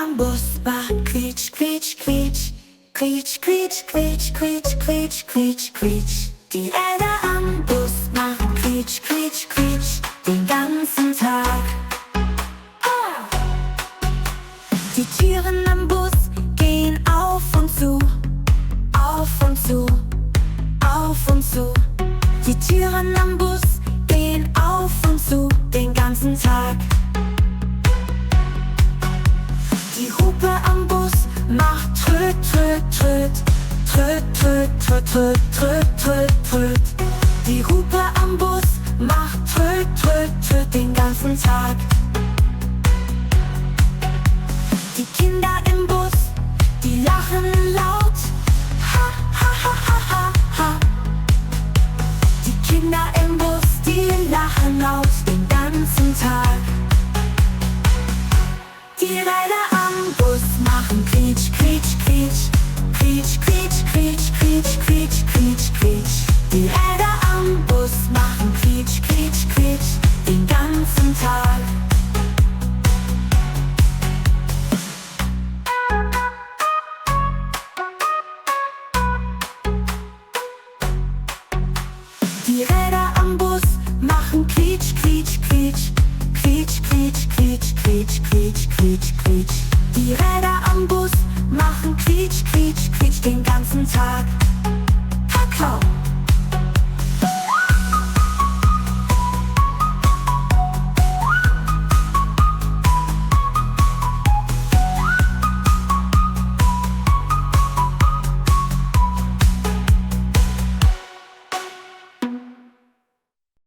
am Bus macht quietsch, quietsch, quietsch. Quietsch, quietsch, quietsch, quietsch, quietsch, quietsch, quietsch. Die Räder am Bus machen quietsch, quietsch, quietsch den ganzen Tag. Die Türen am Bus gehen auf und zu, auf und zu, auf und zu. Die Türen am Bus gehen auf und zu den ganzen Tag. Die Hupe am Bus macht tröt, tröt, tröt, tröt, tröt, tröt, tröt, tröt, tröt, tröt. Die Hupe am Bus macht tröt, tröt, tröt den ganzen Tag. Die Kinder im Bus, die lachen laut. Ha, ha, ha, ha, ha, ha. Die Kinder im Bus, die lachen laut den ganzen Tag. Die Räder